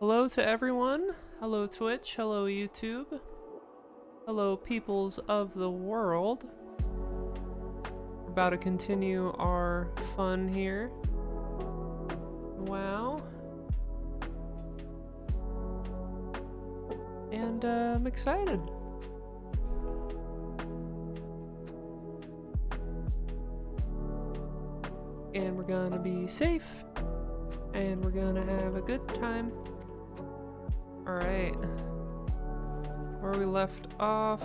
Hello to everyone. Hello Twitch. Hello YouTube. Hello peoples of the world. We're about to continue our fun here. WoW. And I'm excited. And we're gonna be safe. And we're gonna have a good time. Alright. Where we left off,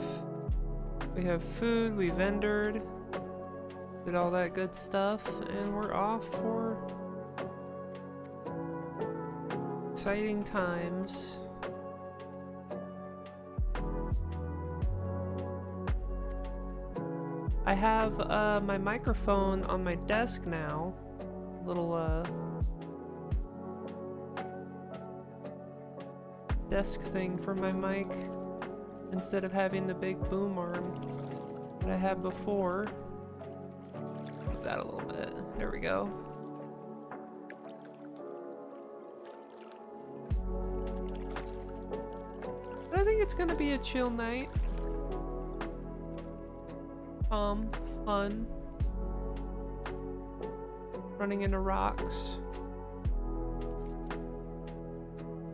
we have food, we vendored, did all that good stuff, and we're off for exciting times. I have my microphone on my desk now, little desk thing for my mic instead of having the big boom arm that I had before. Move that a little bit. There we go. But I think it's gonna be a chill night. Fun. Running into rocks.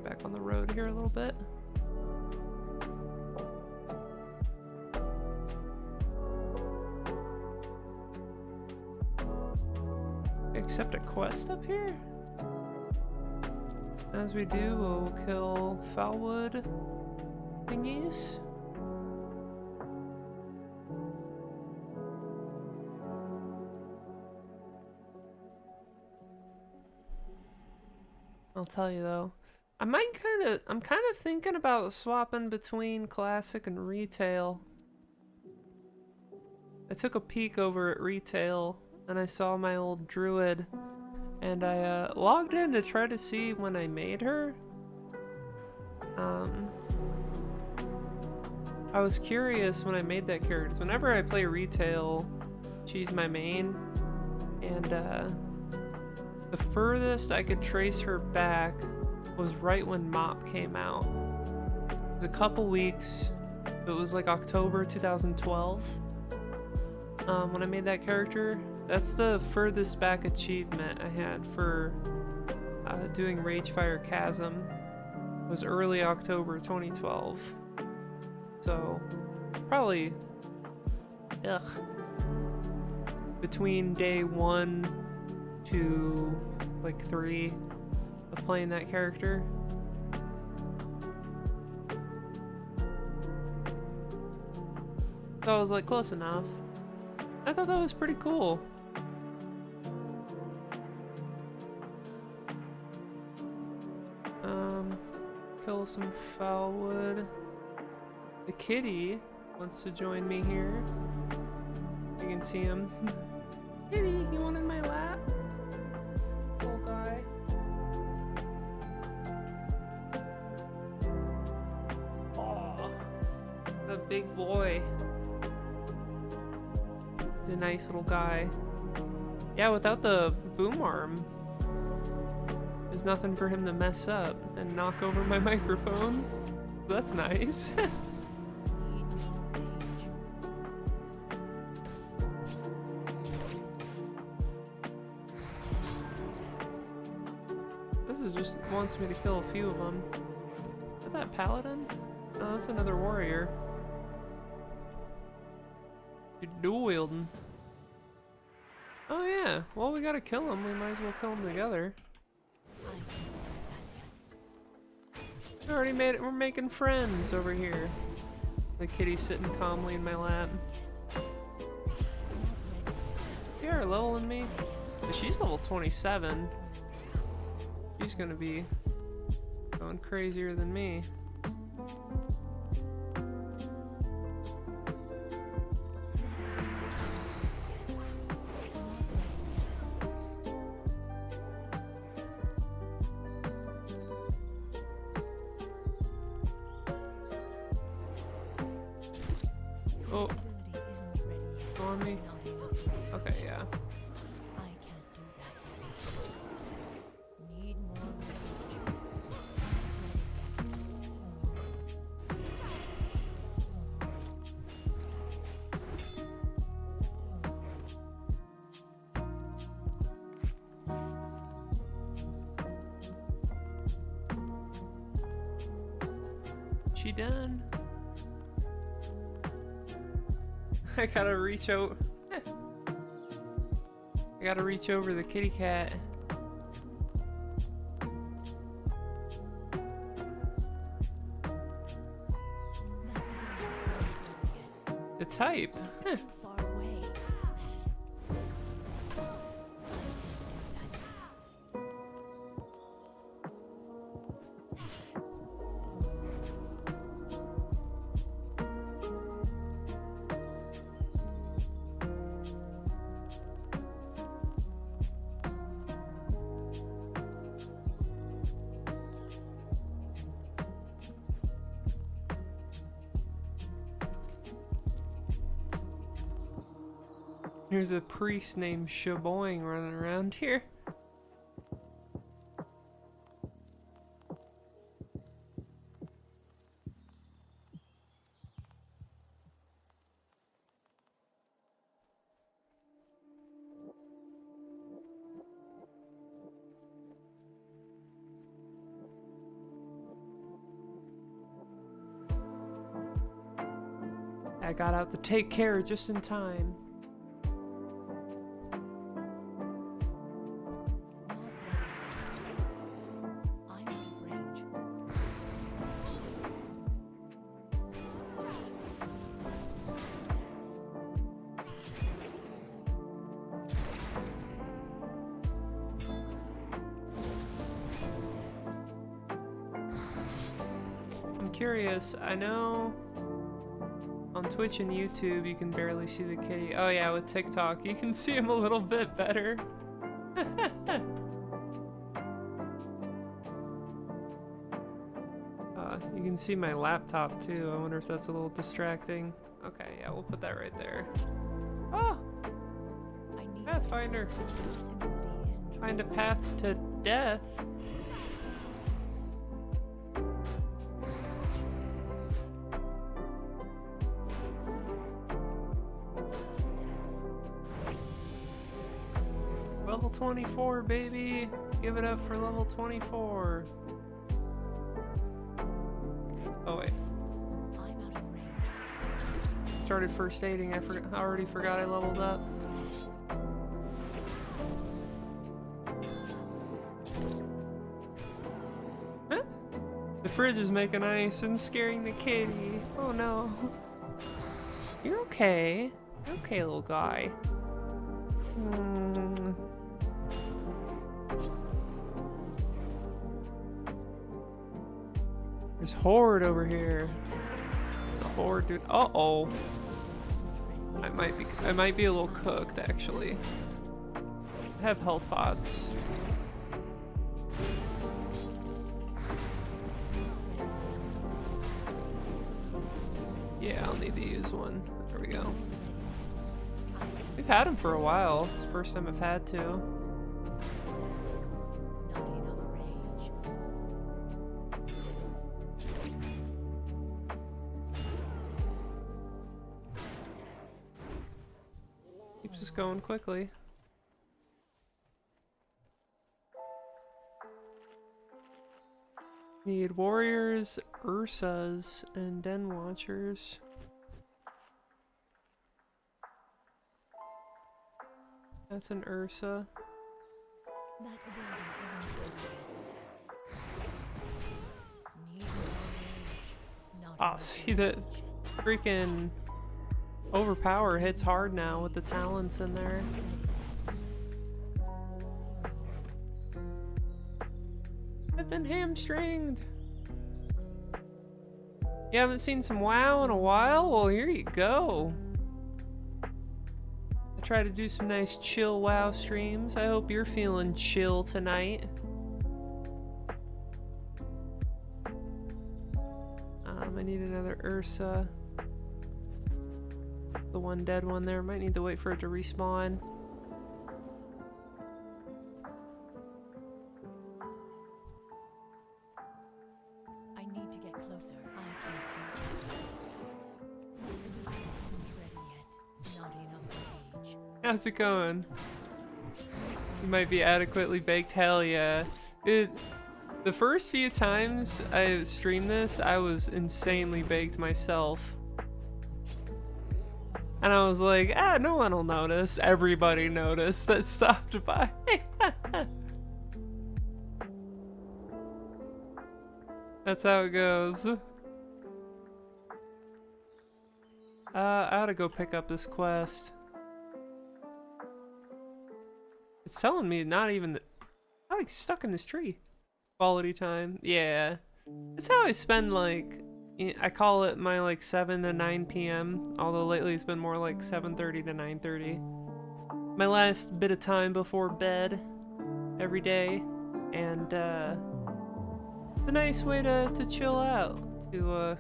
Back on the road here a little bit. Accept a quest up here? As we do, we'll kill foulwood thingies. I'll tell you though, I'm kind of thinking about swapping between classic and retail. I took a peek over at retail and I saw my old druid, and I logged in to try to see when I made her. I was curious when I made that character. Whenever I play retail, she's my main, and the furthest I could trace her back was right when Mop came out. It was a couple weeks. It was like October 2012 when I made that character. That's the furthest back achievement I had for doing Ragefire Chasm. It was early October 2012. So, probably, between day 1 to like 3 of playing that character. So I was like, close enough. I thought that was pretty cool. Kill some foulwood. The kitty wants to join me here. You can see him. Kitty, you want in my lap? Little guy. Aw, the big boy. He's a nice little guy. Yeah, without the boom arm, there's nothing for him to mess up and knock over my microphone. That's nice. Just wants me to kill a few of them. Is that paladin? Oh, that's another warrior. You're dual wielding. Oh yeah, well we gotta kill him. We might as well kill him together. We already made it. We're making friends over here. The kitty's sitting calmly in my lap. You are leveling me. She's level 27. She's gonna be going crazier than me. Oh, go on me. Okay, yeah. she done? I gotta reach out. I gotta reach over the kitty cat. The type. There's a priest named Shaboing running around here. I got out to take care just in time. I'm curious, I know on Twitch and YouTube you can barely see the kitty. Oh yeah, with TikTok you can see him a little bit better. You can see my laptop too. I wonder if that's a little distracting. Okay, yeah, we'll put that right there. Oh! Pathfinder! Find a path to death. Level 24, baby! Give it up for level 24. Oh wait. I'm out of range. Started first aiding. I already forgot I leveled up. Huh? The fridge is making ice and scaring the kitty. Oh no. You're okay. You're okay, little guy. There's horde over here. It's a horde, dude. Uh-oh. I might be a little cooked, actually. I have health pots. Yeah, I'll need to use one. There we go. We've had them for a while. It's the first time I've had to. Not enough range. Keeps us going quickly. Need warriors, Ursas, and den watchers. That's an Ursa. That ability isn't ready yet. Need more range. Not Oh, enough see that range. freaking overpower hits hard now with the talents in there. I've been hamstringed. You haven't seen some WoW in a while? Well, here you go. I try to do some nice chill WoW streams. I hope you're feeling chill tonight. I need another Ursa. The one dead one there. Might need to wait for it to respawn. I need to get closer. I can't do it. That ability isn't ready yet. Not enough range. How's it going? You might be adequately baked. Hell yeah. The first few times I streamed this, I was insanely baked myself. And I was like, no one will notice. Everybody noticed that stopped by. That's how it goes. I ought to go pick up this quest. It's telling me not even that I'm like stuck in this tree. Quality time. Yeah. It's how I spend like, I call it my like 7 to 9 p.m. Although lately it's been more like 7:30 to 9:30. My last bit of time before bed every day. And it's a nice way to chill out. To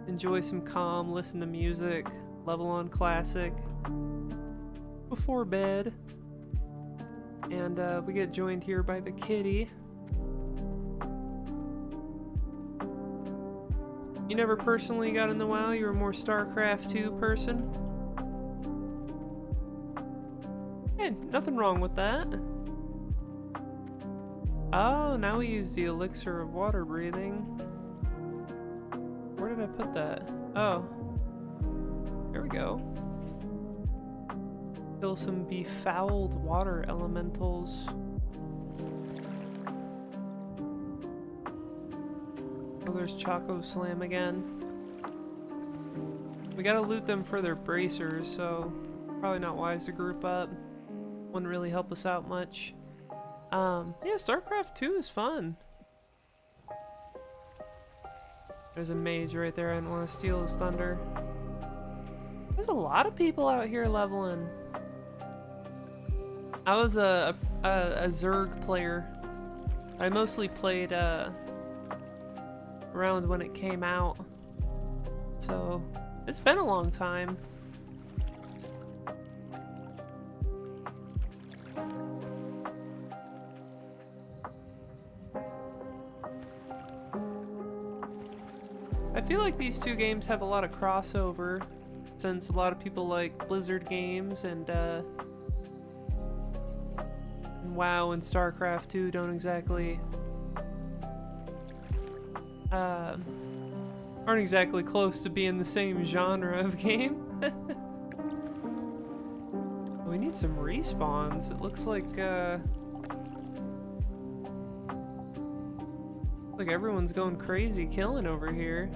enjoy some calm, listen to music, level on classic before bed. And we get joined here by the kitty. You never personally got into WoW? You were more StarCraft 2 person? Hey, nothing wrong with that. Oh, now we use the elixir of water breathing. Where did I put that? Oh. There we go. Kill some befouled water elementals. Oh, there's Choco Slam again. We gotta loot them for their bracers, so probably not wise to group up. Wouldn't really help us out much. Yeah, StarCraft 2 is fun. There's a mage right there. I didn't want to steal his thunder. There's a lot of people out here leveling. I was a Zerg player. I mostly played around when it came out. So, it's been a long time. I feel like these two games have a lot of crossover, since a lot of people like Blizzard games and WoW and StarCraft 2 don't exactly aren't exactly close to being the same genre of game. We need some respawns. It looks like everyone's going crazy killing over here.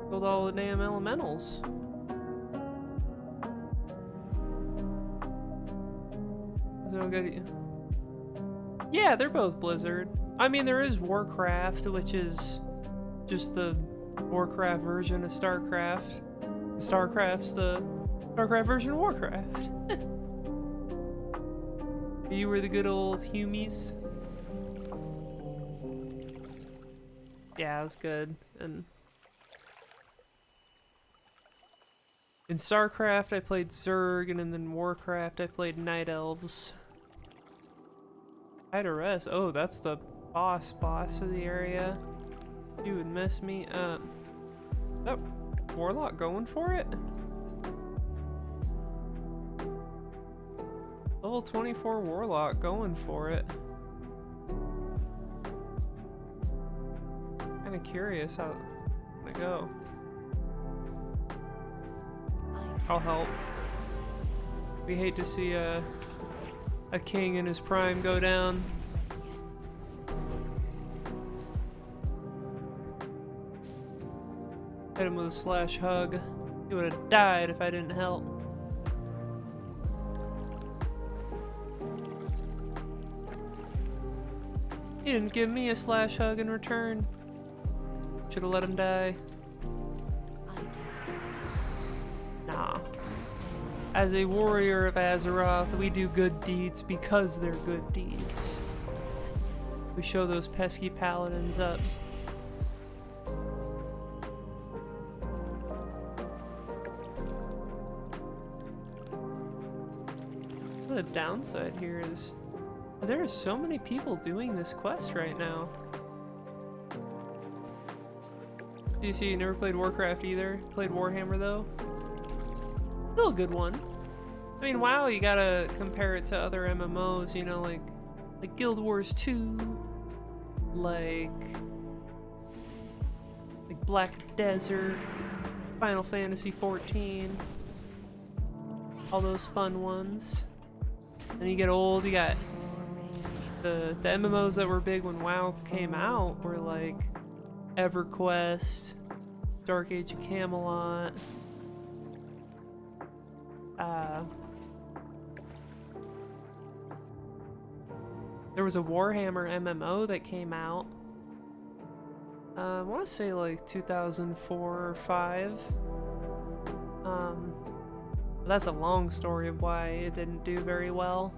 Killed all the damn elementals. Yeah, they're both Blizzard. I mean, there is Warcraft, which is just the Warcraft version of StarCraft. StarCraft's the StarCraft version of Warcraft. You were the good old Humies. Yeah, it was good. And in StarCraft, I played Zerg, and in Warcraft, I played Night Elves. Rest. Oh, that's the boss of the area. You would miss me. That Warlock going for it? Level 24 Warlock going for it. Kinda curious how it's gonna go. I'll help. We hate to see a king in his prime go down. Hit him with a slash hug. He would have died if I didn't help. He didn't give me a slash hug in return. Should have let him die. Nah. As a warrior of Azeroth, we do good deeds because they're good deeds. We show those pesky paladins up. The downside here is there are so many people doing this quest right now. You see, you never played Warcraft either? Played Warhammer though? Still a good one. I mean, WoW, you gotta compare it to other MMOs, you know, like like Guild Wars 2, like Black Desert, Final Fantasy 14, all those fun ones. Then you get old, you got the MMOs that were big when WoW came out were like EverQuest, Dark Age of Camelot, there was a Warhammer MMO that came out. I want to say like 2004 or 5. But that's a long story of why it didn't do very well.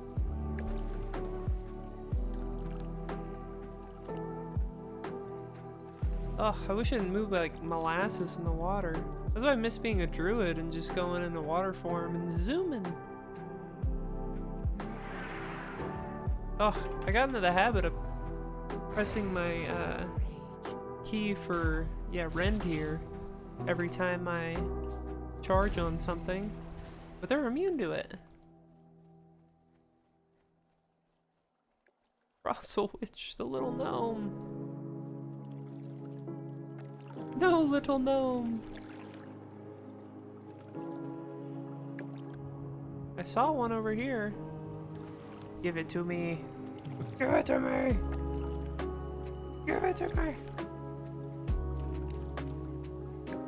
Ugh, I wish I didn't move like molasses in the water. That's why I miss being a druid and just going into water form and zooming. Oh, I got into the habit of pressing my key for, rend here every time I charge on something, but they're immune to it. Russell Witch, the little gnome. No, little gnome. I saw one over here. Give it to me. Give it to me. Give it to me.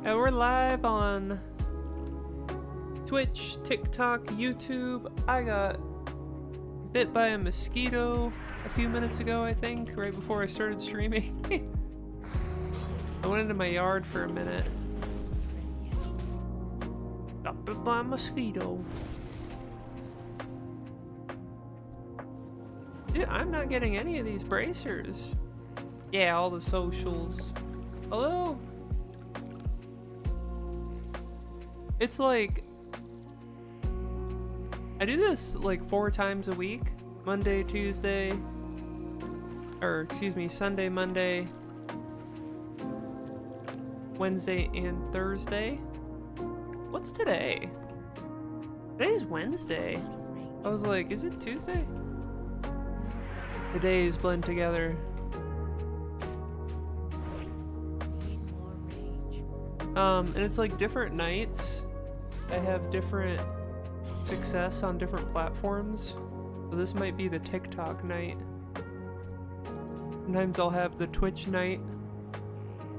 And we're live on Twitch, TikTok, YouTube. I got bit by a mosquito a few minutes ago, I think, right before I started streaming. I went into my yard for a minute. Got bit by a mosquito. Dude, I'm not getting any of these bracers. Yeah, all the socials. Hello? It's like... I do this like 4 times a week. Monday, Tuesday... Or, excuse me, Sunday, Monday... Wednesday, and Thursday. What's today? Today's Wednesday. I was like, is it Tuesday? The days blend together. And it's like different nights. I have different success on different platforms. So this might be the TikTok night. Sometimes I'll have the Twitch night,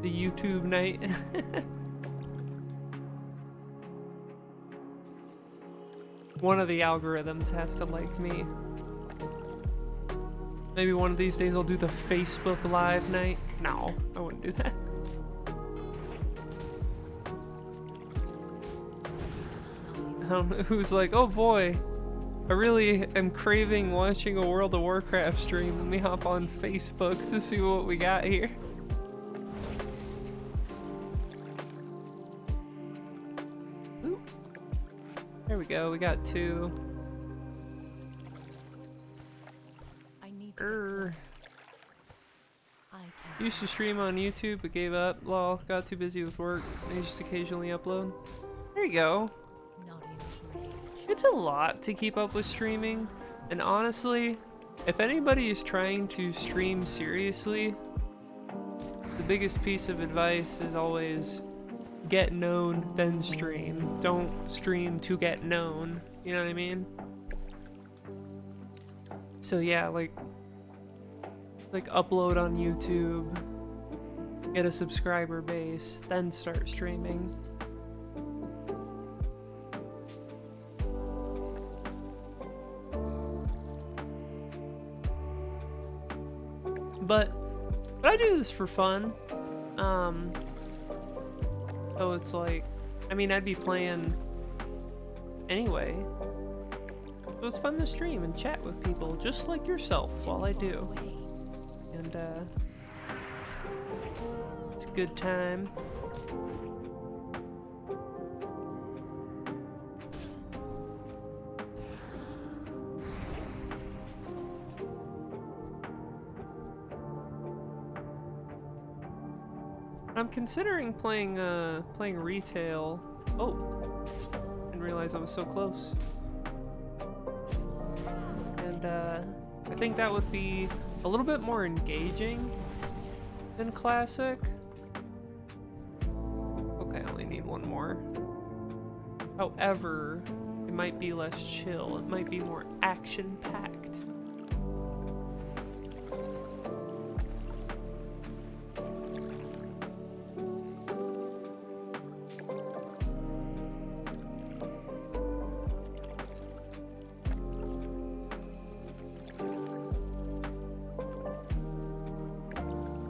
the YouTube night. One of the algorithms has to like me. Maybe one of these days I'll do the Facebook Live night. No, I wouldn't do that. I don't know who's like, oh boy, I really am craving watching a World of Warcraft stream. Let me hop on Facebook to see what we got here. Ooh. There we go, we got 2. Used to stream on YouTube but gave up. Lol, got too busy with work. I just occasionally upload. There you go. It's a lot to keep up with streaming, and honestly, if anybody is trying to stream seriously, the biggest piece of advice is always get known, then stream. Don't stream to get known. You know what I mean? So yeah, like upload on YouTube, get a subscriber base, then start streaming. But I do this for fun. So it's like, I mean, I'd be playing anyway. So it's fun to stream and chat with people just like yourself while I do. And it's a good time. I'm considering playing retail. Oh, didn't realize I was so close. And I think that would be a little bit more engaging than classic. Okay, I only need one more. However, it might be less chill. It might be more action-packed.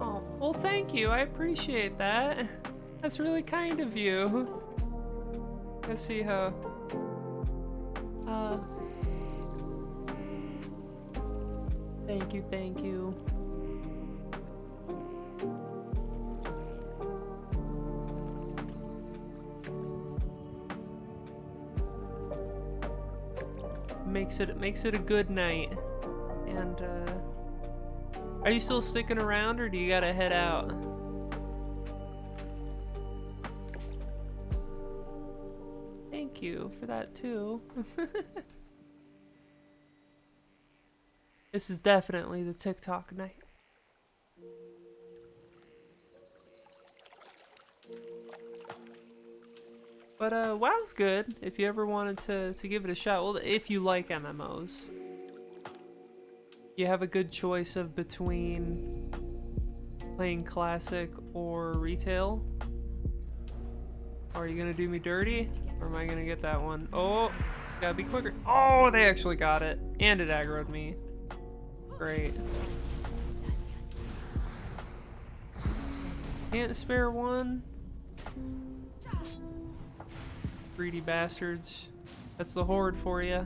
Oh, well, thank you. I appreciate that. That's really kind of you. Let's see how. Thank you, thank you. Makes it a good night. And are you still sticking around, or do you gotta head out? Thank you for that too. This is definitely the TikTok night. But WoW's good if you ever wanted to give it a shot. Well, if you like MMOs. You have a good choice of between playing classic or retail. Are you gonna do me dirty? Or am I gonna get that one? Oh, gotta be quicker. Oh, they actually got it. And it aggroed me. Great. Can't spare one. Greedy bastards. That's the horde for you.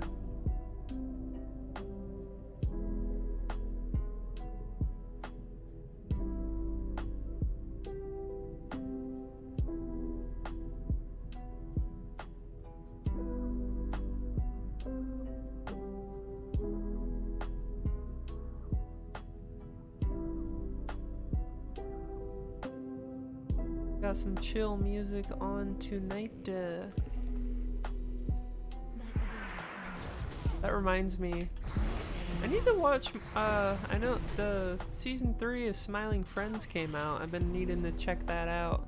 Got some chill music on tonight. That reminds me, I need to watch, I know the season 3 of Smiling Friends came out. I've been needing to check that out.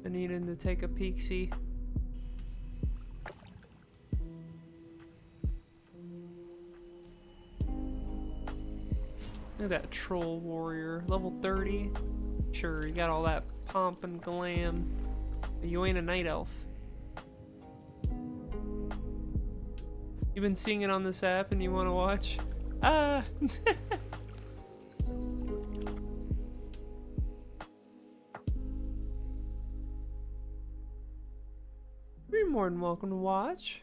Been needing to take a peek-see. Look at that troll warrior, level 30. Sure, you got all that pomp and glam, but you ain't a night elf. You've been seeing it on this app and you want to watch? Ah! You're more than welcome to watch.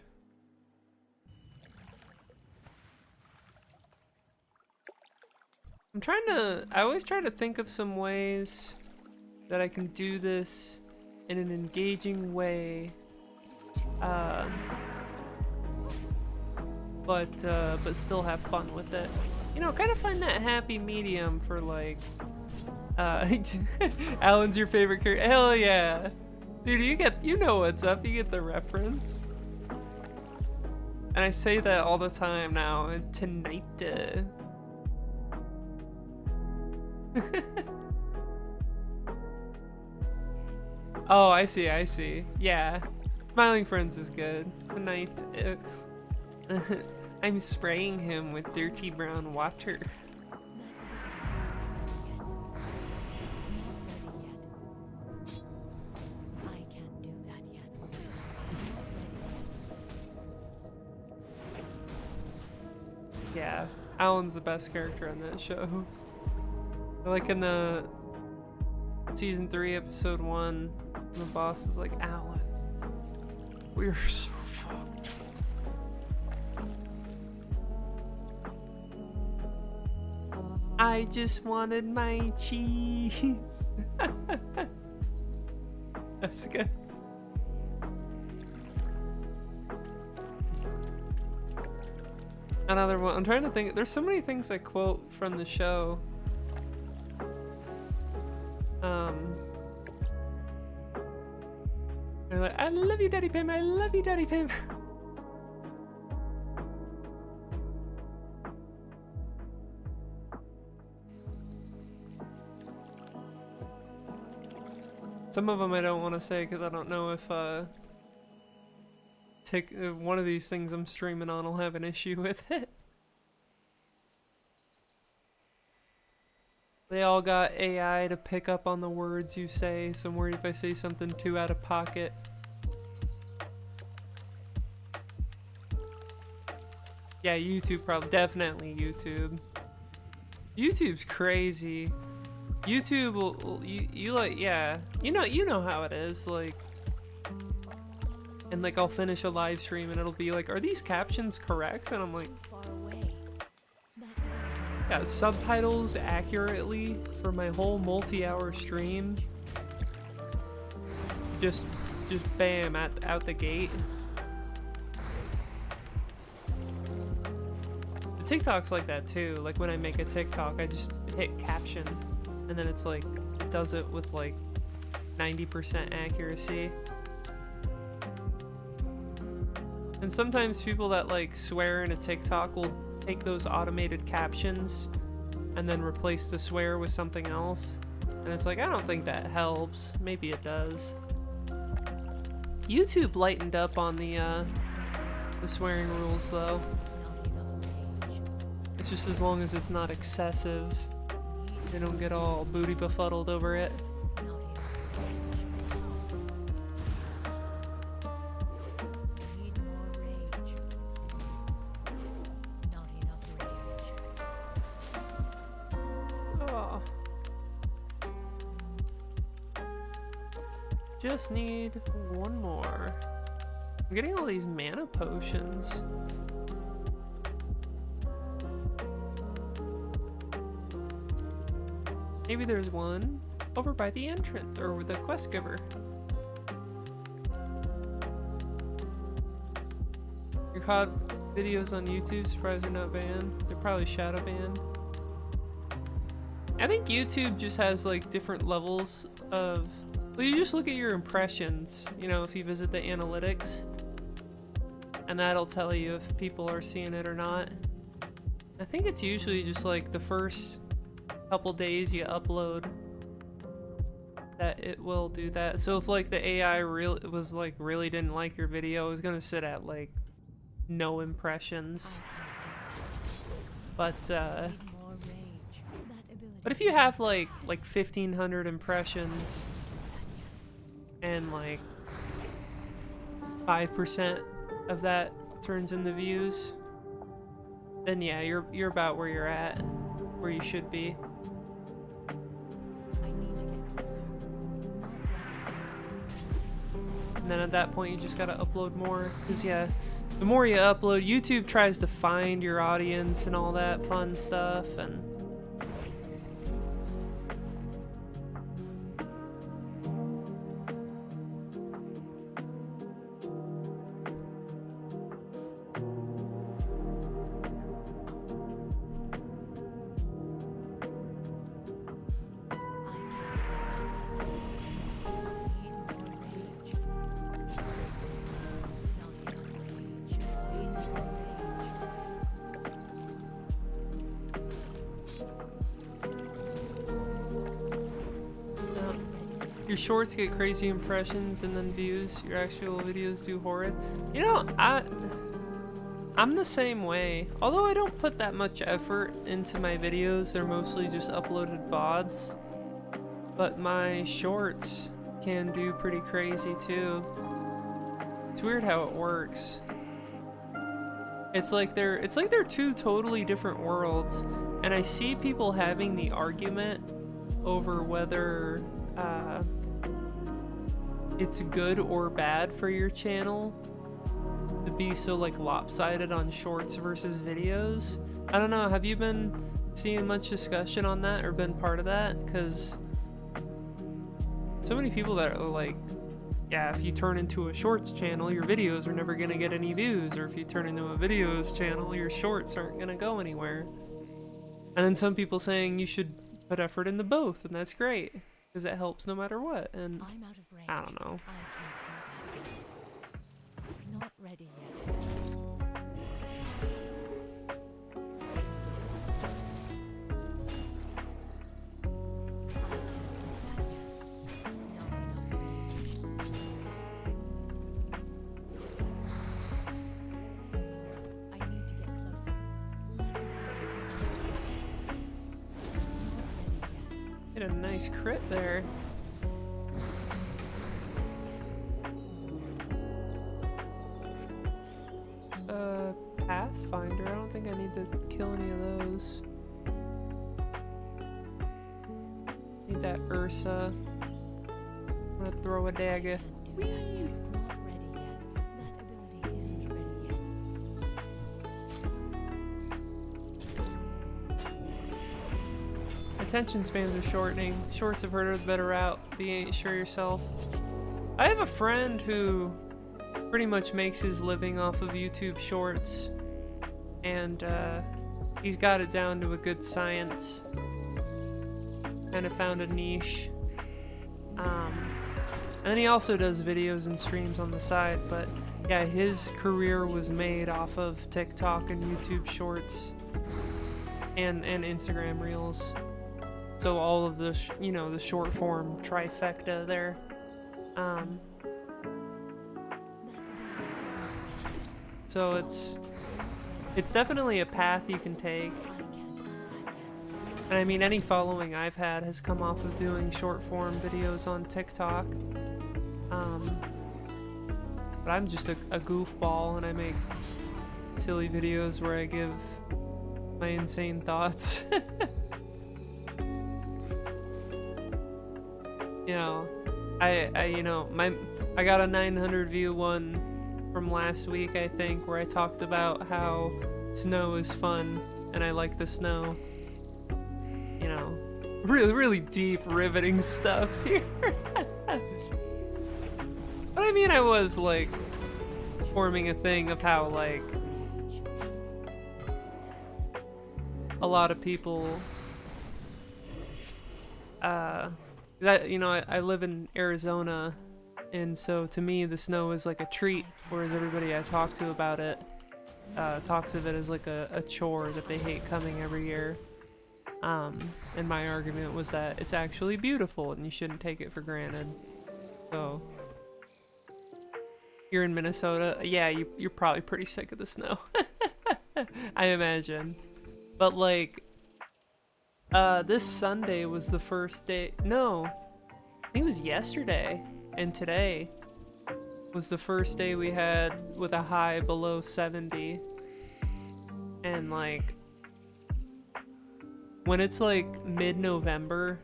I always try to think of some ways that I can do this in an engaging way. But still have fun with it. You know, kind of find that happy medium for like, Alan's your favorite character. Hell yeah. Dude, you know what's up, you get the reference. And I say that all the time now, and tonight, oh, I see. Yeah. Smiling Friends is good. Tonight, I'm spraying him with dirty brown water. I can't do that yet. Yeah, Alan's the best character on that show. Like in the season 3, episode 1, the boss is like, Alan, we're so fucked. I just wanted my cheese. That's good. Another one. I'm trying to think. There's so many things I quote from the show. They're like, I love you, Daddy Pim. I love you, Daddy Pim. Some of them I don't want to say because I don't know if one of these things I'm streaming on will have an issue with it. They all got AI to pick up on the words you say, so I'm worried if I say something too out of pocket. Yeah, YouTube probably, definitely YouTube. YouTube's crazy. YouTube will you like, yeah, you know how it is, like, and like I'll finish a live stream and it'll be like, are these captions correct? And I'm like, yeah, subtitles accurately for my whole multi-hour stream. Just bam, out the gate. The TikTok's like that too. Like when I make a TikTok, I just hit caption, and then it's like, it does it with like 90% accuracy. And sometimes people that like swear in a TikTok will take those automated captions and then replace the swear with something else. And it's like, I don't think that helps. Maybe it does. YouTube lightened up on the swearing rules though. It's just as long as it's not excessive. They don't get all booty befuddled over it. Just need one more. I'm getting all these mana potions. Maybe there's one over by the entrance or the quest giver. Your COD videos on YouTube, surprised they're not banned. They're probably shadow banned. I think YouTube just has like different levels of. Well, you just look at your impressions, you know, if you visit the analytics, and that'll tell you if people are seeing it or not. I think it's usually just like the first couple days you upload that it will do that. So if like the AI really didn't like your video, it was gonna sit at like no impressions. But if you have like 1,500 impressions and like 5% of that turns into views, then yeah, you're about where you're at, where you should be. And then at that point, you just gotta upload more, because yeah, the more you upload, YouTube tries to find your audience and all that fun stuff, and your shorts get crazy impressions and then views. Your actual videos do horrid. You know, I'm the same way. Although I don't put that much effort into my videos, they're mostly just uploaded VODs. But my shorts can do pretty crazy too. It's weird how it works. It's like they're two totally different worlds, and I see people having the argument over whether it's good or bad for your channel to be so like lopsided on shorts versus videos. I don't know, have you been seeing much discussion on that or been part of that? Because so many people that are like, yeah, if you turn into a shorts channel, your videos are never gonna get any views, or if you turn into a videos channel, your shorts aren't gonna go anywhere. And then some people saying you should put effort into both, and that's great because it helps no matter what. And I'm out of range. I don't know. I can't do that. Not ready yet. Not enough Hit a nice crit there. Pathfinder. I don't think I need to kill any of those. Need that Ursa. I'm gonna throw a dagger. Whee! Not ready yet. That ability isn't ready yet. Attention spans are shortening. Shorts have heard of the better route. Be ain't sure yourself. I have a friend who pretty much makes his living off of YouTube shorts, and he's got it down to a good science. Kind of found a niche. And then he also does videos and streams on the side, but yeah, his career was made off of TikTok and YouTube shorts and Instagram reels. So all of the the short form trifecta there. So it's definitely a path you can take. And I mean, any following I've had has come off of doing short form videos on TikTok. But I'm just a goofball, and I make silly videos where I give my insane thoughts. I got a 900 view one from last week, I think, where I talked about how snow is fun and I like the snow. Really, really deep, riveting stuff here. But I mean, I was like forming a thing of how like a lot of people I live in Arizona, and so to me the snow is like a treat, whereas everybody I talk to about it talks of it as like a chore that they hate coming every year. And my argument was that it's actually beautiful and you shouldn't take it for granted. So you're in Minnesota, yeah, you're probably pretty sick of the snow. I imagine. But like this Sunday was the first day. No, I think it was yesterday, and today was the first day we had with a high below 70. And like, when it's like mid-November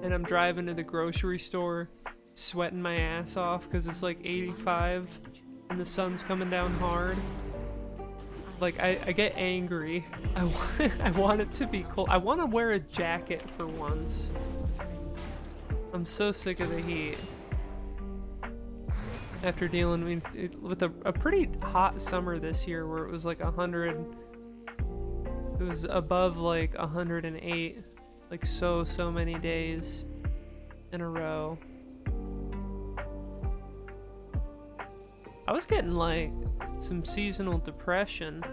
and I'm driving to the grocery store sweating my ass off because it's like 85 and the sun's coming down hard, like I get angry. I want it to be cold. I want to wear a jacket for once. I'm so sick of the heat. After dealing with a pretty hot summer this year where it was like 100, it was above like 108, like so many days in a row. I was getting like some seasonal depression.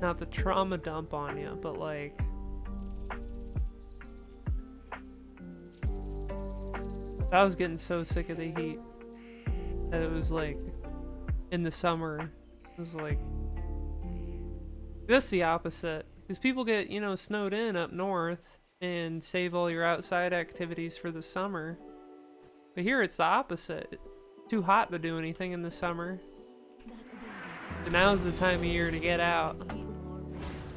Not the trauma dump on you, but like I was getting so sick of the heat that it was like in the summer it was like that's the opposite, because people get snowed in up north and save all your outside activities for the summer, but here it's the opposite. Too hot to do anything in the summer. So now's the time of year to get out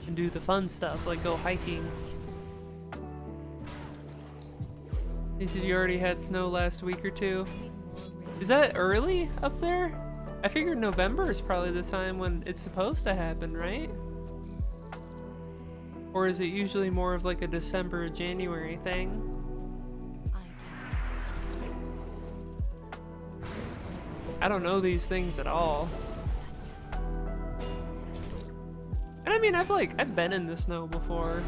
and do the fun stuff, like go hiking. You said you already had snow last week or two. Is that early up there? I figured November is probably the time when it's supposed to happen, right? Or is it usually more of like a December, January thing? I don't know these things at all. And I mean, I've been in the snow before.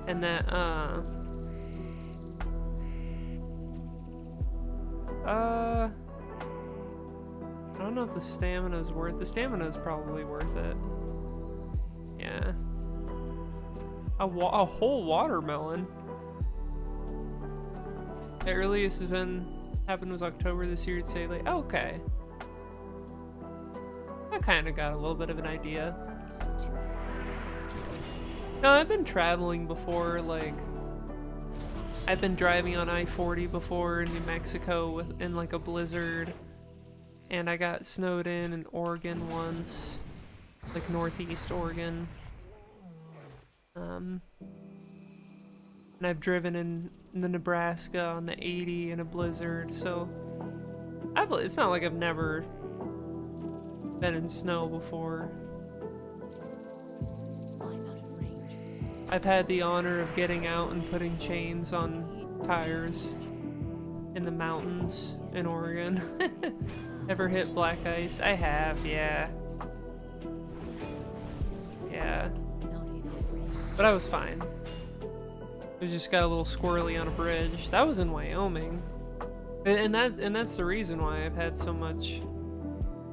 And that, I don't know if the stamina's worth it. The stamina's probably worth it. Yeah. A whole watermelon. The earliest has happened was October this year. You'd say like, oh, okay. I kind of got a little bit of an idea. No, I've been traveling before, like, I've been driving on I-40 before in New Mexico in like a blizzard, and I got snowed in Oregon once, like northeast Oregon. And I've driven in the Nebraska on the 80 in a blizzard, so it's not like I've never been in snow before. I'm out of range. I've had the honor of getting out and putting chains on tires in the mountains in Oregon. Ever hit black ice? I have, yeah. Yeah. Not enough range. But I was fine. It just got a little squirrely on a bridge. That was in Wyoming. And that's the reason why I've had so much.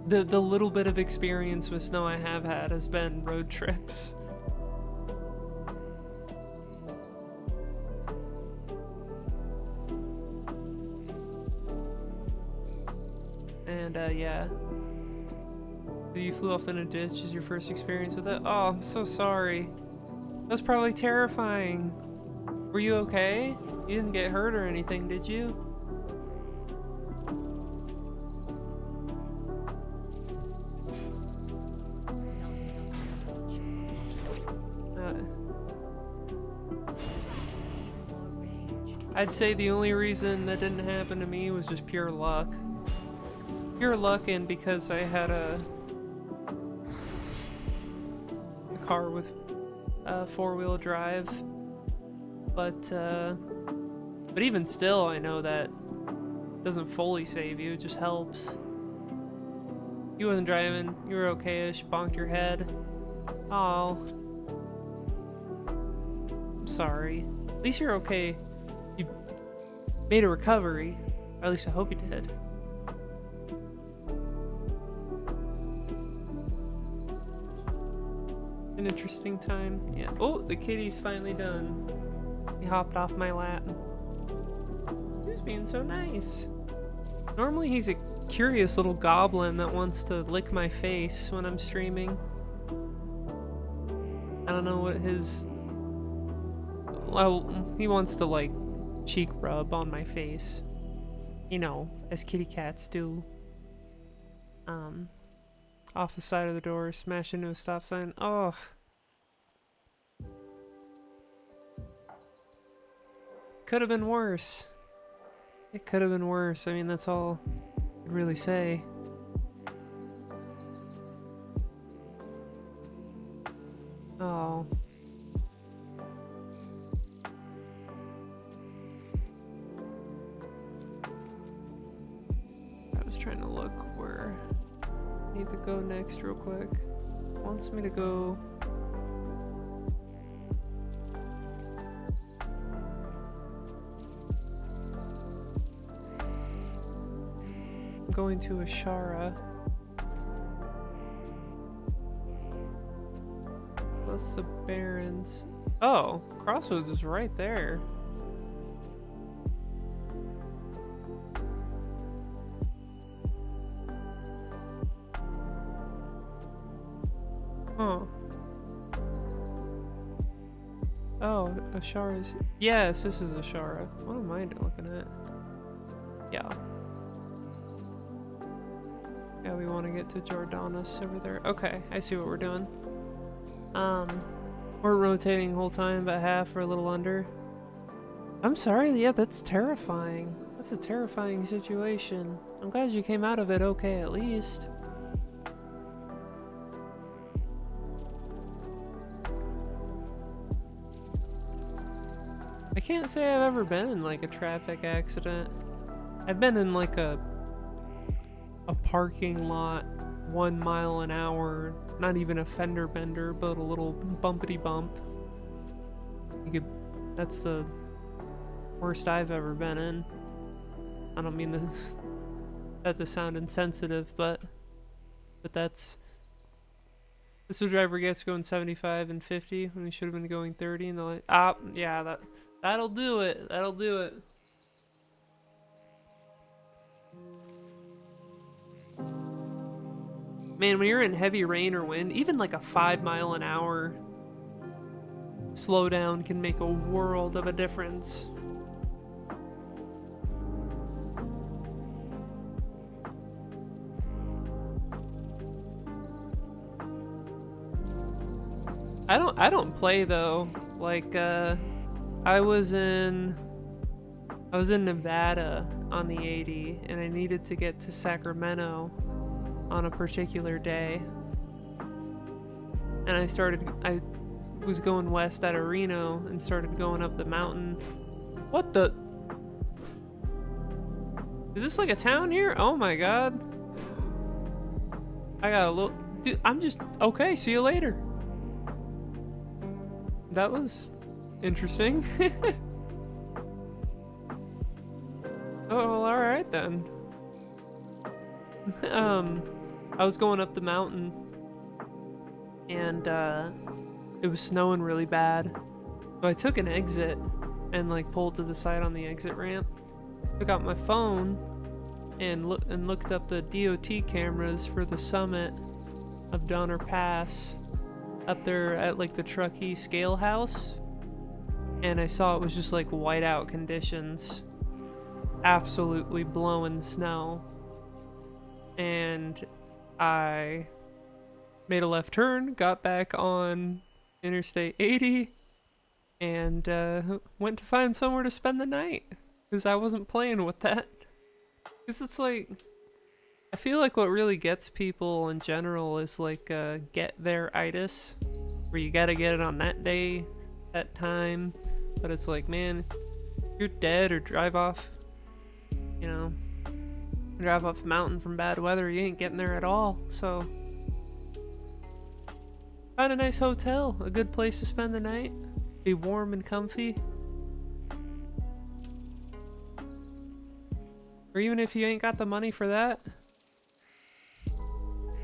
The little bit of experience with snow I have had has been road trips. And yeah. You flew off in a ditch as your first experience with it? Oh, I'm so sorry. That was probably terrifying. Were you okay? You didn't get hurt or anything, did you? I'd say the only reason that didn't happen to me was just pure luck. Pure luck, and because I had a car with four-wheel drive. But even still, I know that doesn't fully save you, it just helps. You wasn't driving, you were okay-ish, bonked your head. Oh. I'm sorry. At least you're okay. You made a recovery. Or at least I hope you did. An interesting time. Yeah. Oh, the kitty's finally done. He hopped off my lap. He was being so nice. Normally he's a curious little goblin that wants to lick my face when I'm streaming. I don't know what his... Well, he wants to, like, cheek rub on my face. You know, as kitty cats do. Off the side of the door, smash into a stop sign. Oh. Could have been worse. It could have been worse. I mean, that's all I'd really say. Oh. I was trying to look where I need to go next real quick. It wants me to go... I'm going to Ashara. What's the Barrens? Oh, Crossroads is right there. Huh. Oh, Ashara's... Yes, this is Ashara. What am I looking at? Yeah. Yeah, we want to get to Jordanus over there. Okay, I see what we're doing. We're rotating the whole time, about half or a little under. I'm sorry, yeah, that's terrifying. That's a terrifying situation. I'm glad you came out of it okay, at least. I can't say I've ever been in, like, a traffic accident. I've been in, like, a parking lot 1 mile an hour, not even a fender bender, but a little bumpity bump. That's the worst I've ever been in. I don't mean that to sound insensitive, but this the driver gets going 75 and 50 when we should have been going 30, and they're like, yeah, that'll do it. That'll do it. Man, when you're in heavy rain or wind, even like a 5 mile an hour slowdown can make a world of a difference. I don't play though. Like I was in Nevada on the 80 and I needed to get to Sacramento on a particular day. And I was going west out of Reno and started going up the mountain. What the? Is this like a town here? Oh my god. I got a little, dude, I'm just, okay, see you later. That was interesting. Oh, well, alright then. I was going up the mountain and it was snowing really bad. So I took an exit and like pulled to the side on the exit ramp. Took out my phone and looked up the DOT cameras for the summit of Donner Pass up there at like the Truckee Scale House. And I saw it was just like whiteout conditions. Absolutely blowing snow. And I made a left turn, got back on Interstate 80, and went to find somewhere to spend the night. Because I wasn't playing with that. Because it's like, I feel like what really gets people in general is like get there-itis. Where you gotta get it on that day, that time. But it's like, man, you're dead or drive off a mountain from bad weather, you ain't getting there at all. So find a nice hotel, a good place to spend the night, be warm and comfy. Or even if you ain't got the money for that,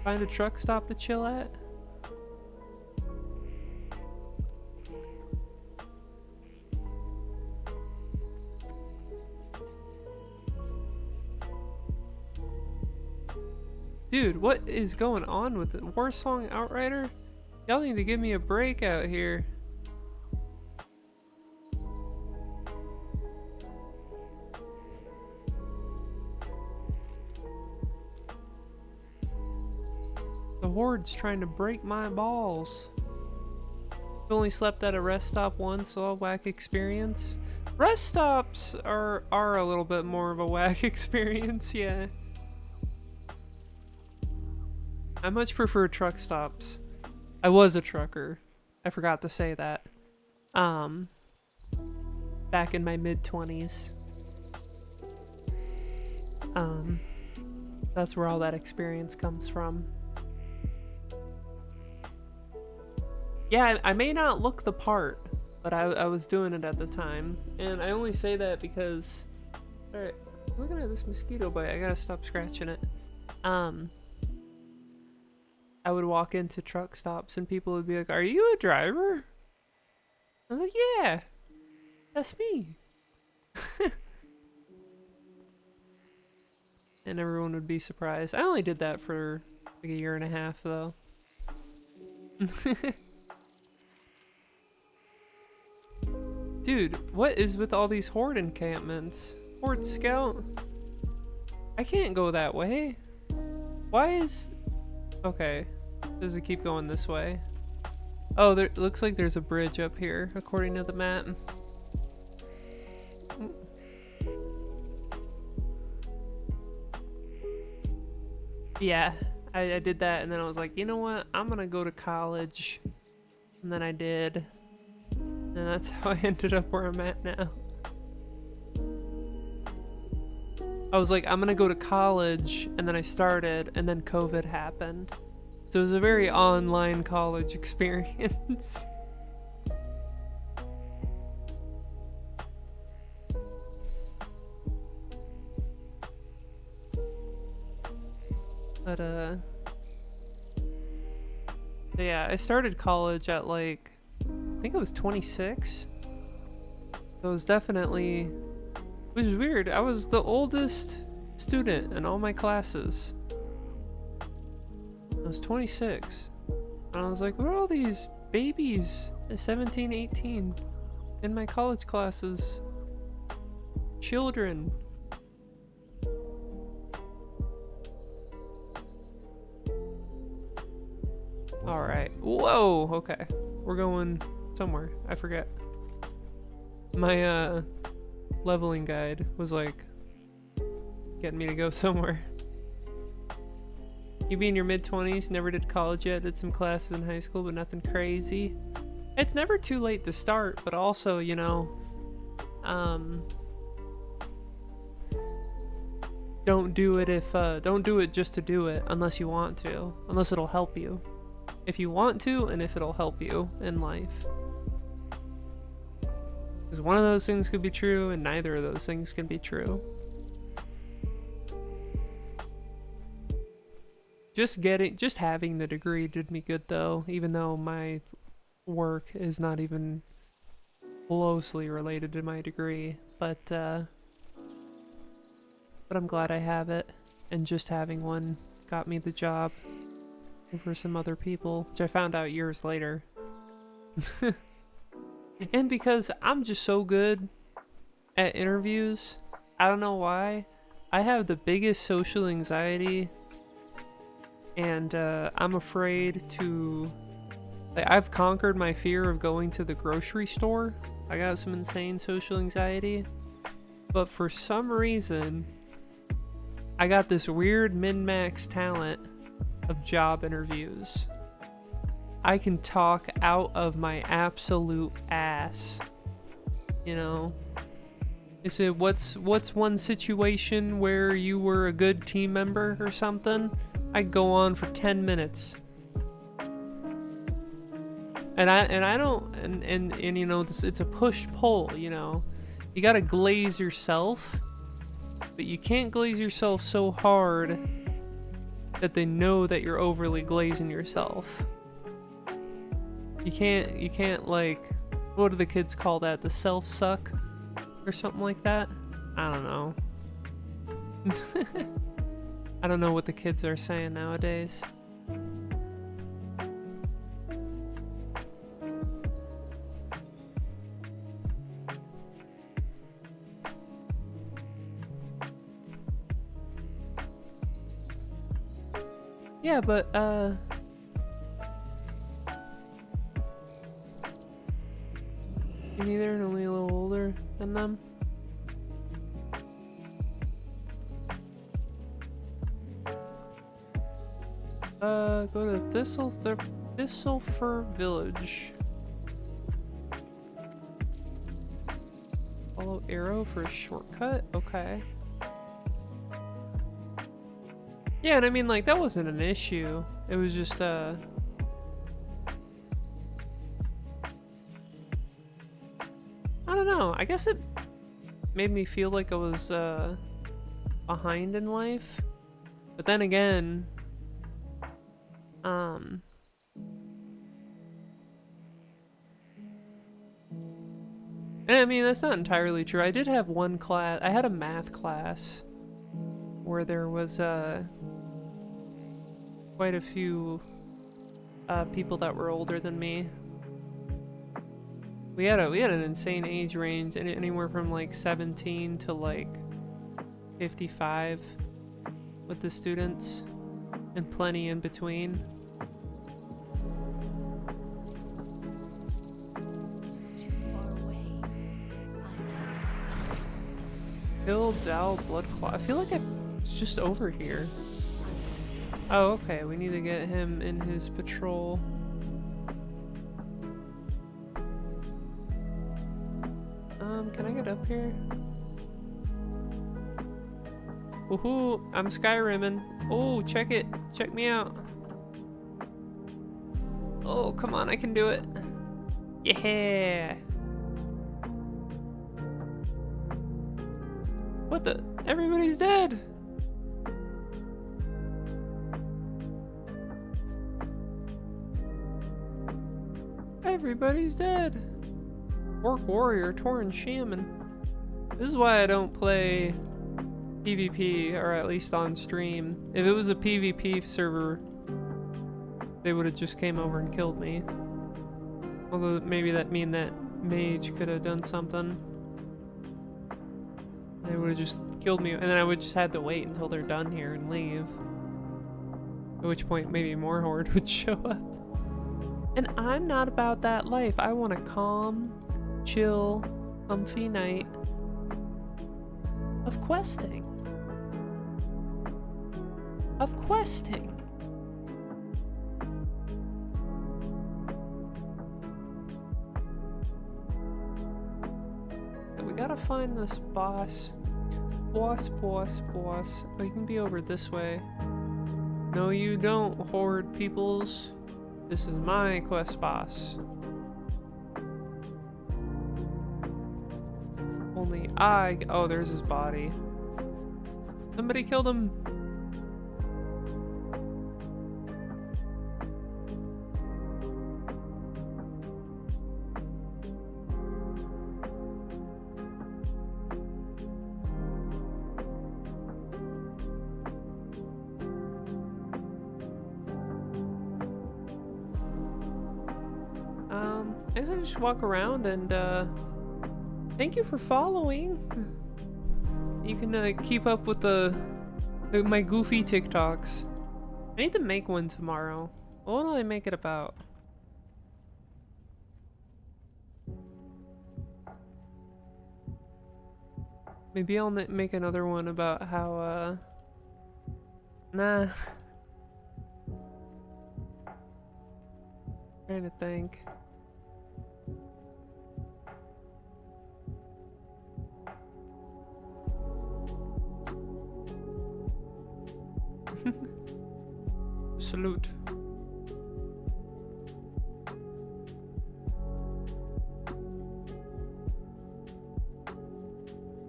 find a truck stop to chill at. Dude, what is going on with it? Warsong Outrider? Y'all need to give me a break out here. The Horde's trying to break my balls. I've only slept at a rest stop once, so a whack experience. Rest stops are a little bit more of a whack experience, yeah. I much prefer truck stops. I was a trucker. I forgot to say that. Back in my mid-20s. That's where all that experience comes from. Yeah, I may not look the part, but I was doing it at the time. And I only say that because... Alright, looking at this mosquito bite, I gotta stop scratching it. I would walk into truck stops and people would be like, "Are you a driver?" I was like, "Yeah, that's me." And everyone would be surprised. I only did that for like a year and a half though. Dude, what is with all these Horde encampments? Horde Scout? I can't go that way. Why is... Okay. Does it keep going this way? Oh, there looks like there's a bridge up here, according to the map. Yeah, I did that, and then I was like, you know what? I'm gonna go to college. And then I did. And that's how I ended up where I'm at now. I was like, I'm gonna go to college, and then I started, and then COVID happened. So it was a very online college experience. But yeah, I started college at like, I think I was 26. So it was definitely, which is weird. I was the oldest student in all my classes. I was 26. And I was like, what are all these babies at 17, 18 in my college classes. Children. Alright. Whoa! Okay. We're going somewhere. I forget. My leveling guide was like getting me to go somewhere. You be in your mid-20s, never did college yet, did some classes in high school, but nothing crazy. It's never too late to start, but also, you know, don't do it just to do it unless you want to, unless it'll help you. If you want to, and if it'll help you in life. Because one of those things could be true, and neither of those things can be true. Just having the degree did me good though, even though my work is not even closely related to my degree. But I'm glad I have it, and just having one got me the job over some other people, which I found out years later. And because I'm just so good at interviews, I don't know why, I have the biggest social anxiety, and I'm afraid to, like, I've conquered my fear of going to the grocery store. I got some insane social anxiety, but for some reason I got this weird min-max talent of job interviews. I can talk out of my absolute ass, you know. They say, what's one situation where you were a good team member or something? I go on for 10 minutes. And I don't, and you know, it's a push-pull, you know. You gotta glaze yourself, but you can't glaze yourself so hard that they know that you're overly glazing yourself. You can't like, what do the kids call that? The self-suck? Or something like that? I don't know. I don't know what the kids are saying nowadays. Yeah, but you neither, and only a little older than them. Go to Thistlefur Village. Follow arrow for a shortcut? Okay. Yeah, and I mean, like, that wasn't an issue. It was just, I don't know. I guess it made me feel like I was, behind in life. But then again, and I mean, that's not entirely true. I did have one class, I had a math class where there was, quite a few, people that were older than me. We had an insane age range, anywhere from like 17 to like 55 with the students, and plenty in between. Just too far away. Hill Dow Blood Claw. I feel like it's just over here. Oh, okay. We need to get him in his patrol. Can I get up here? Woohoo! I'm Skyrimming. Oh, check it. Check me out. Oh, come on. I can do it. Yeah! What the? Everybody's dead! Everybody's dead! Orc Warrior, Tauren Shaman. This is why I don't play PvP, or at least on stream. If it was a PvP server, they would have just came over and killed me. Although maybe that mean that mage could have done something. They would have just killed me, and then I would just have to wait until they're done here and leave. At which point maybe more horde would show up. And I'm not about that life. I want a calm, chill, comfy night of questing. Of questing. And we gotta find this boss. Boss. Oh, you can be over this way. No, you don't, horde peoples. This is my quest boss. Only I... Oh, there's his body. Somebody killed him. I guess I just walk around and, thank you for following. You can, keep up with my goofy TikToks. I need to make one tomorrow. What will I make it about? Maybe I'll make another one about how, Nah. Trying to think. Salute.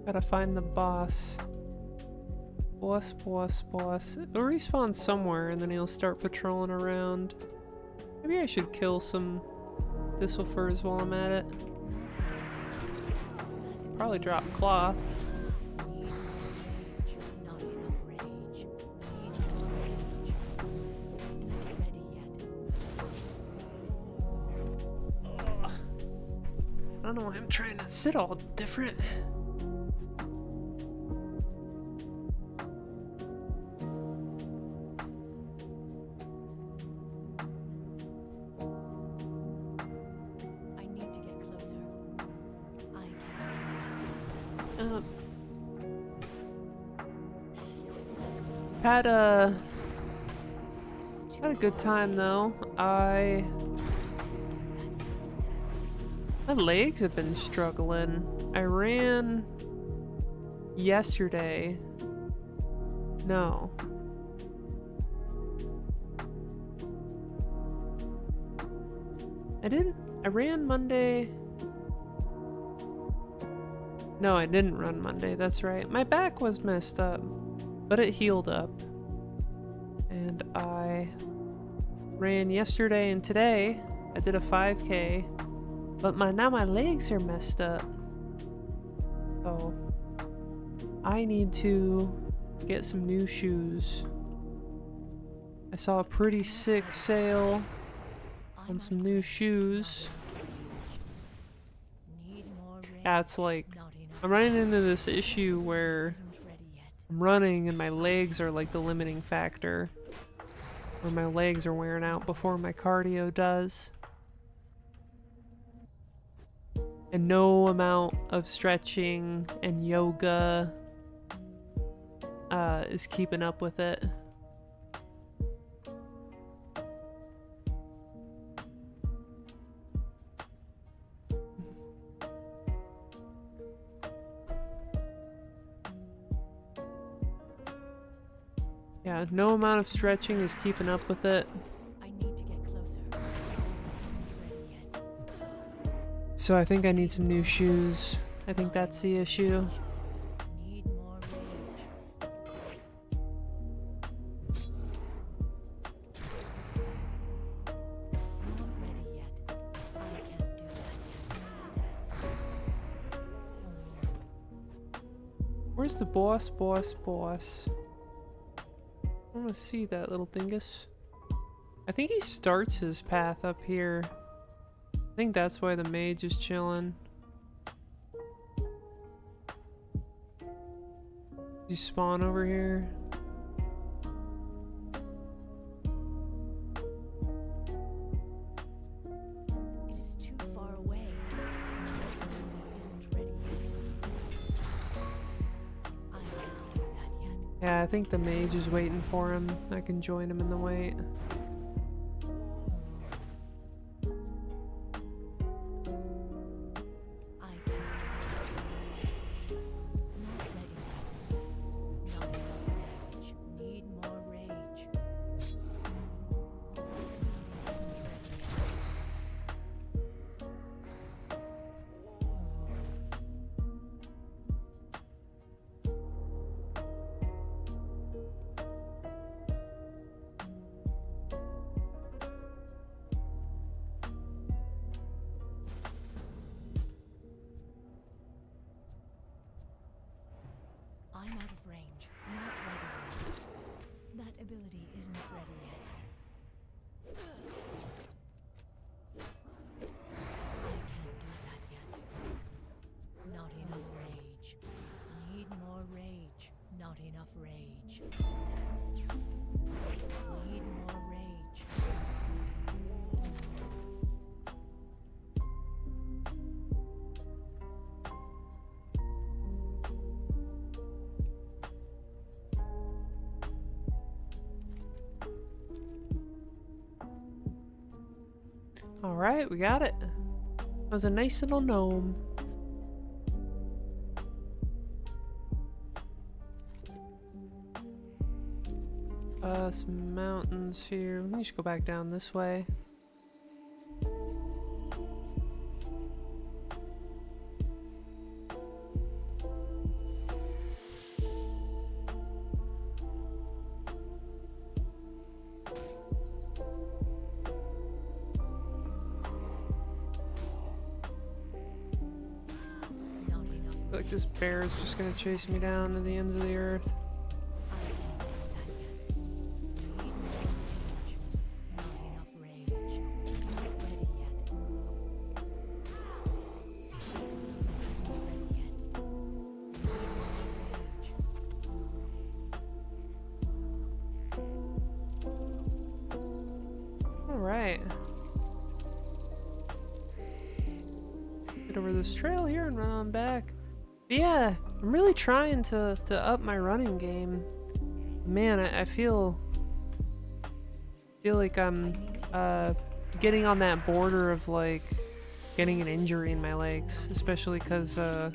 Gotta find the boss. Boss. He'll respawn somewhere and then he'll start patrolling around. Maybe I should kill some thistlefurs while I'm at it. Probably drop cloth. I don't know why I'm trying to sit all different. I need to get closer. I can't. Had a good time though. My legs have been struggling. I ran yesterday. No. I ran Monday. No, I didn't run Monday, that's right. My back was messed up, but it healed up. And I ran yesterday and today. I did a 5K. But now my legs are messed up. So I need to get some new shoes. I saw a pretty sick sale on some new shoes. Yeah, it's like I'm running into this issue where I'm running and my legs are like the limiting factor. Or my legs are wearing out before my cardio does. And no amount of stretching and yoga is keeping up with it. Yeah, no amount of stretching is keeping up with it. I need to get closer. I isn't ready yet. So I think I need some new shoes. I think that's the issue. Need more rage. Not ready yet. I can't do that. Where's the boss? I want to see that little dingus. I think he starts his path up here. I think that's why the mage is chilling. Does he spawn over here? It is too far away. Isn't ready yet. I can't do that yet. Yeah, I think the mage is waiting for him. I can join him in the wait. I can't do it. Not ready yet. Not enough rage. Need more rage. Isn't ready yet. I'm out of range. Not ready yet. That ability isn't ready yet. I can't do that yet. Not enough rage. Need more rage. Not enough rage. Need more rage. Alright, we got it. That was a nice little gnome. Some mountains here. Let me just go back down this way. Not enough. I feel like this bear is just gonna chase me down to the ends of the earth. I can't do that yet. Need more rage. Not enough rage. Not ready yet. Isn't ready yet. Need more rage. Alright. Get over this trail here and run on back. But yeah, I'm really trying to up my running game. Man, I feel like I'm getting on that border of like getting an injury in my legs, especially because I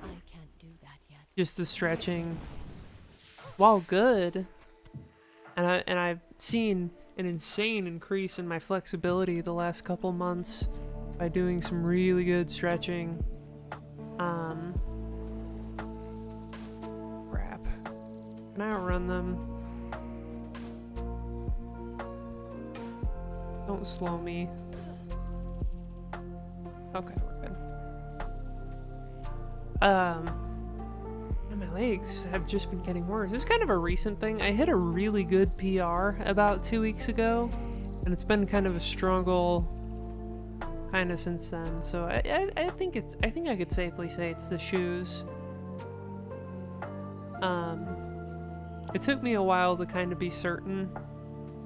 can't do that yet. just the stretching, while good, and I've seen an insane increase in my flexibility the last couple months by doing some really good stretching. Crap. Can I outrun them? Don't slow me. Okay, we're good. And my legs have just been getting worse. It's kind of a recent thing. I hit a really good PR about 2 weeks ago, and it's been kind of a struggle kind of since then. So I think I could safely say it's the shoes. It took me a while to kind of be certain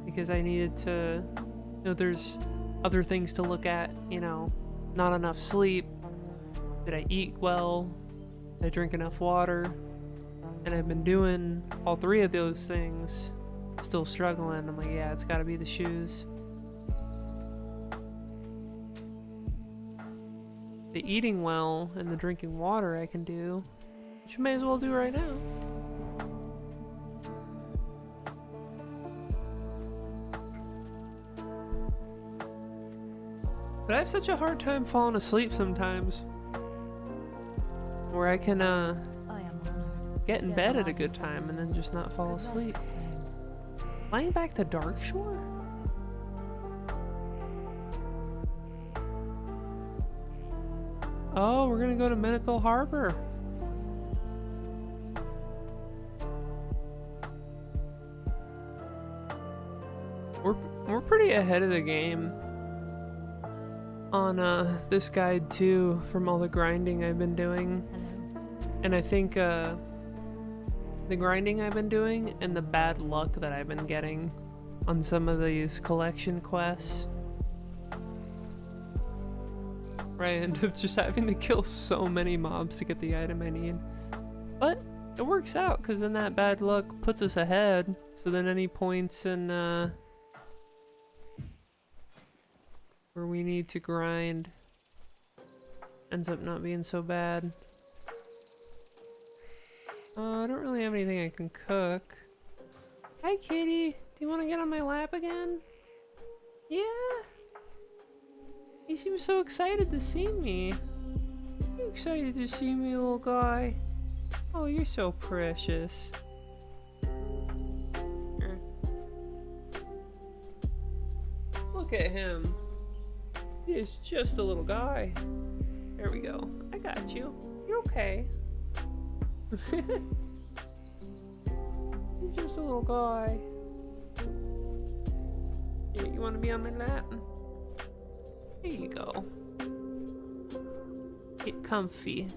because I needed to, there's other things to look at, not enough sleep. Did I eat well? Did I drink enough water? And I've been doing all three of those things, still struggling. I'm like, yeah, it's gotta be the shoes. The eating well and the drinking water I can do, which I may as well do right now. But I have such a hard time falling asleep sometimes, where I can I am honored. get in bed at a good time and then just not fall asleep. Flying back to Darkshore? Oh, we're gonna go to Menethil Harbor. We're pretty ahead of the game. on this guide too from all the grinding I've been doing. Hello. And I think the grinding I've been doing and the bad luck that I've been getting on some of these collection quests, where I end up just having to kill so many mobs to get the item I need. But it works out, because then that bad luck puts us ahead, so then any points in where we need to grind ends up not being so bad. I don't really have anything I can cook. Hi kitty, do you want to get on my lap again? Yeah? You seem so excited to see me. You excited to see me, little guy? Oh, you're so precious. Here. Look at him. He is just a little guy. There we go. I got you. You're okay. You're just a little guy. Yeah, you want to be on my lap? There you go. Get comfy.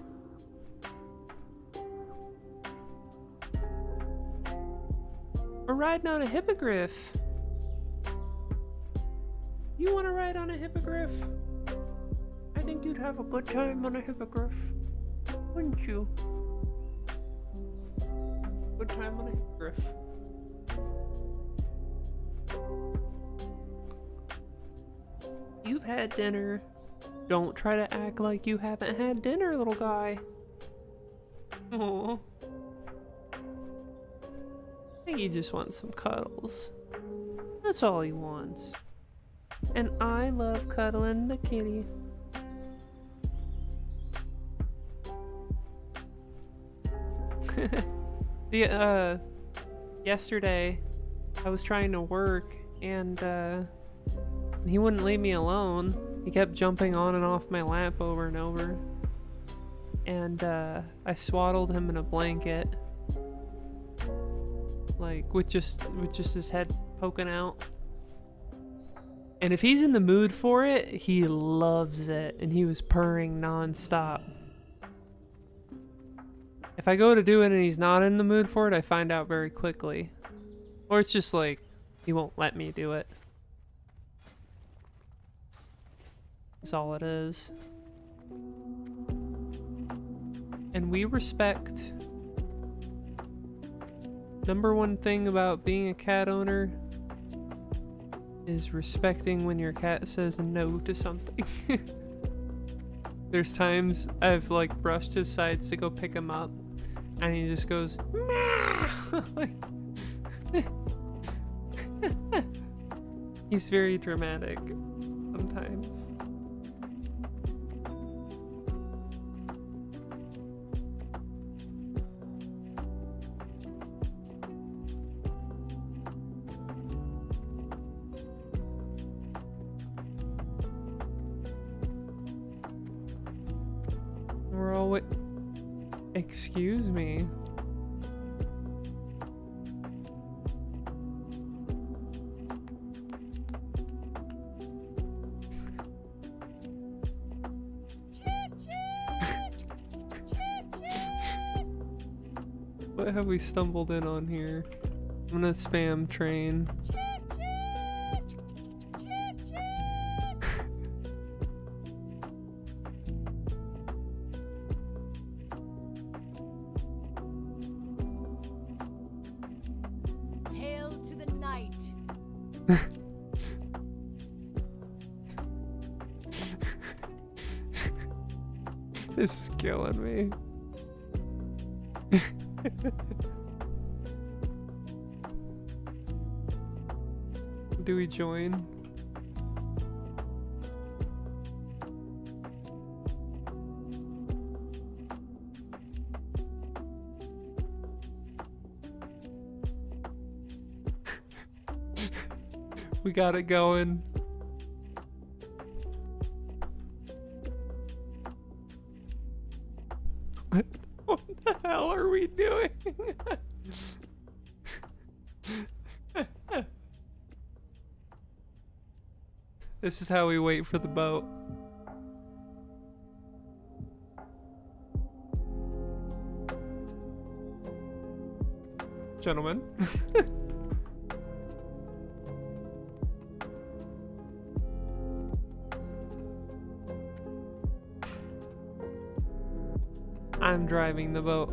We're riding on a hippogriff. You want to ride on a hippogriff? I think you'd have a good time on a hippogriff. Wouldn't you? Good time on a hippogriff. You've had dinner. Don't try to act like you haven't had dinner, little guy. Aww. I think he just wants some cuddles. That's all he wants. And I love cuddling the kitty. Yesterday I was trying to work and he wouldn't leave me alone. He kept jumping on and off my lap over and over. And I swaddled him in a blanket. Like with just his head poking out. And if he's in the mood for it, he loves it, and he was purring non-stop. If I go to do it and he's not in the mood for it, I find out very quickly. Or it's just like, he won't let me do it. That's all it is. And we respect. Number one thing about being a cat owner is respecting when your cat says no to something. There's times I've like brushed his sides to go pick him up and he just goes like, he's very dramatic sometimes. We're all excuse me. What have we stumbled in on here? I'm gonna spam train. Hail to the night. This is killing me. Do we join? We got it going. What the hell are we doing? This is how we wait for the boat. gentlemen. I'm driving the boat.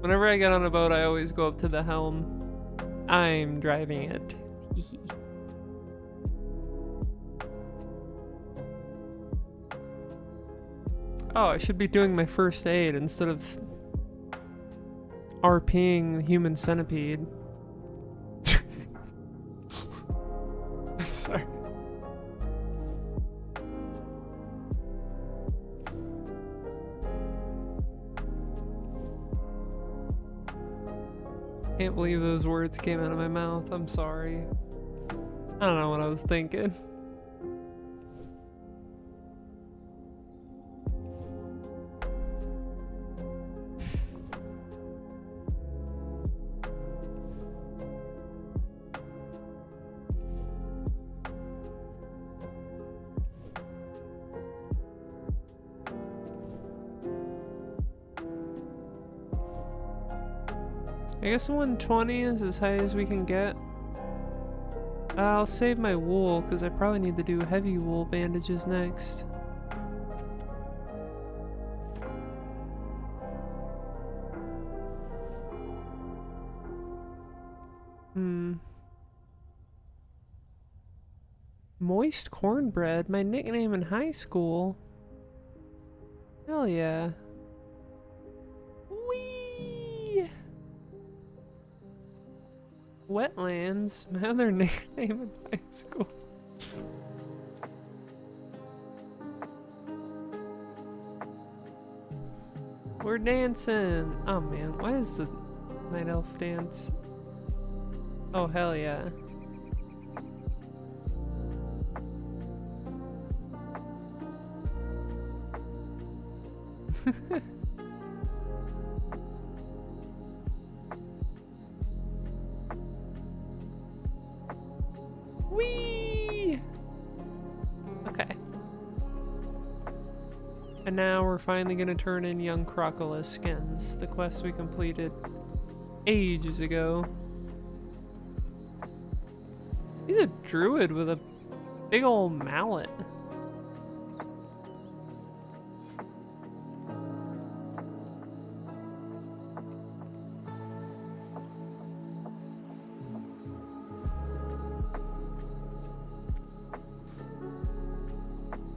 Whenever I get on a boat, I always go up to the helm. I'm driving it. Oh, I should be doing my first aid instead of RPing the human centipede. Sorry. Can't believe those words came out of my mouth. I'm sorry. I don't know what I was thinking. I guess 120 is as high as we can get. I'll save my wool because I probably need to do heavy wool bandages next. Moist cornbread, my nickname in high school. Hell yeah. Whee! Wetlands, my other nickname in high school. We're dancing. Oh man, why is the night elf dance? Oh hell yeah. Whee! Okay. And now we're finally gonna turn in young Crocodile skins, the quest we completed ages ago. He's a druid with a big old mallet.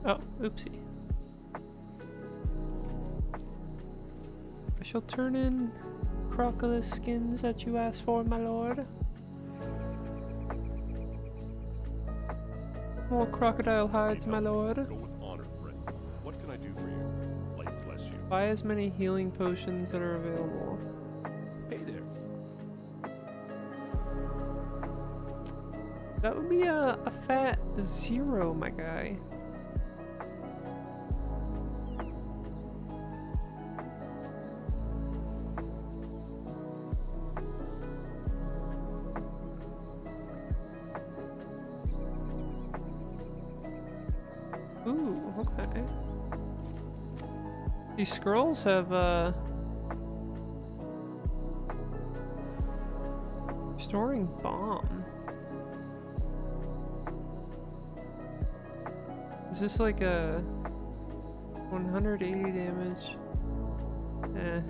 Oh, oopsie. I shall turn in crocodile skins that you asked for, my lord. More crocodile hides, my lord. Go with honor, friend. What can I do for you? Light bless you. Buy as many healing potions that are available. Hey there. That would be a fat 0, my guy. Ooh, okay. These scrolls have, restoring bomb. Is this like a 180 damage? Eh.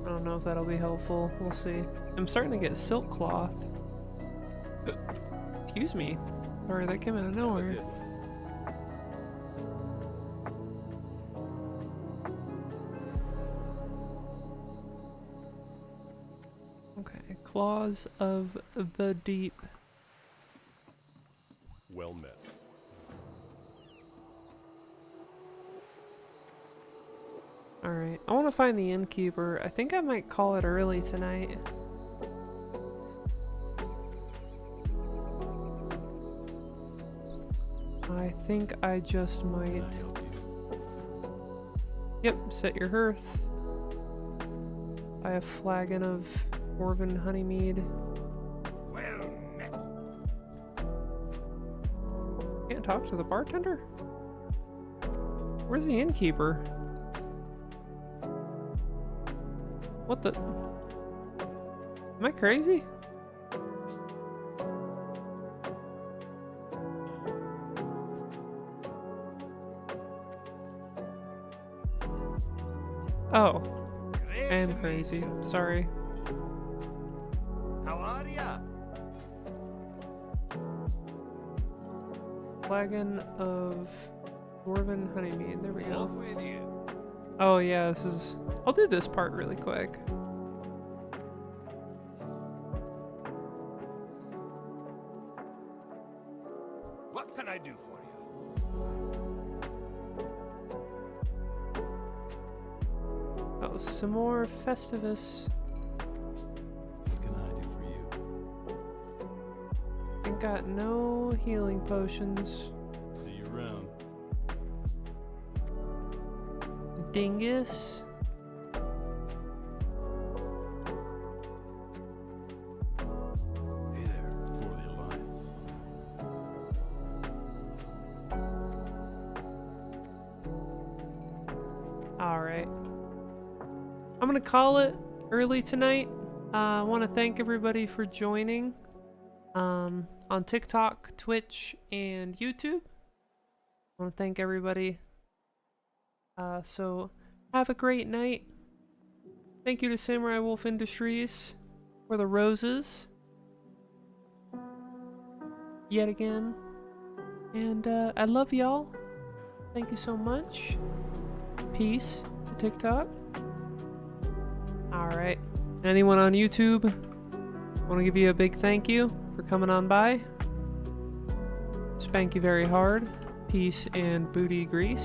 I don't know if that'll be helpful. We'll see. I'm starting to get silk cloth. Excuse me. Sorry, that came out of nowhere. Okay, Claws of the Deep. Well met. Alright, I want to find the innkeeper. I think I might call it early tonight. I think I just might. Yep, set your hearth. Buy a flagon of Dwarven honeymead. Well met. Can't talk to the bartender? Where's the innkeeper? What the? Am I crazy? Oh, I am crazy. Sorry. How are ya? Flagon of Dwarven Honeymead. There we Off go. with you. Oh yeah, this is... I'll do this part really quick. What can I do for you? Oh, some more Festivus. What can I do for you? Ain't got no healing potions. See you around. Dingus. Hey there, for the Alliance. Alright. I'm gonna call it early tonight. I want to thank everybody for joining on TikTok, Twitch, and YouTube. I want to thank everybody. So have a great night. Thank you to Samurai Wolf Industries for the roses. Yet again. And I love y'all. Thank you so much. Peace to TikTok. Alright. Anyone on YouTube, I want to give you a big thank you for coming on by. Spank you very hard. Peace and booty grease.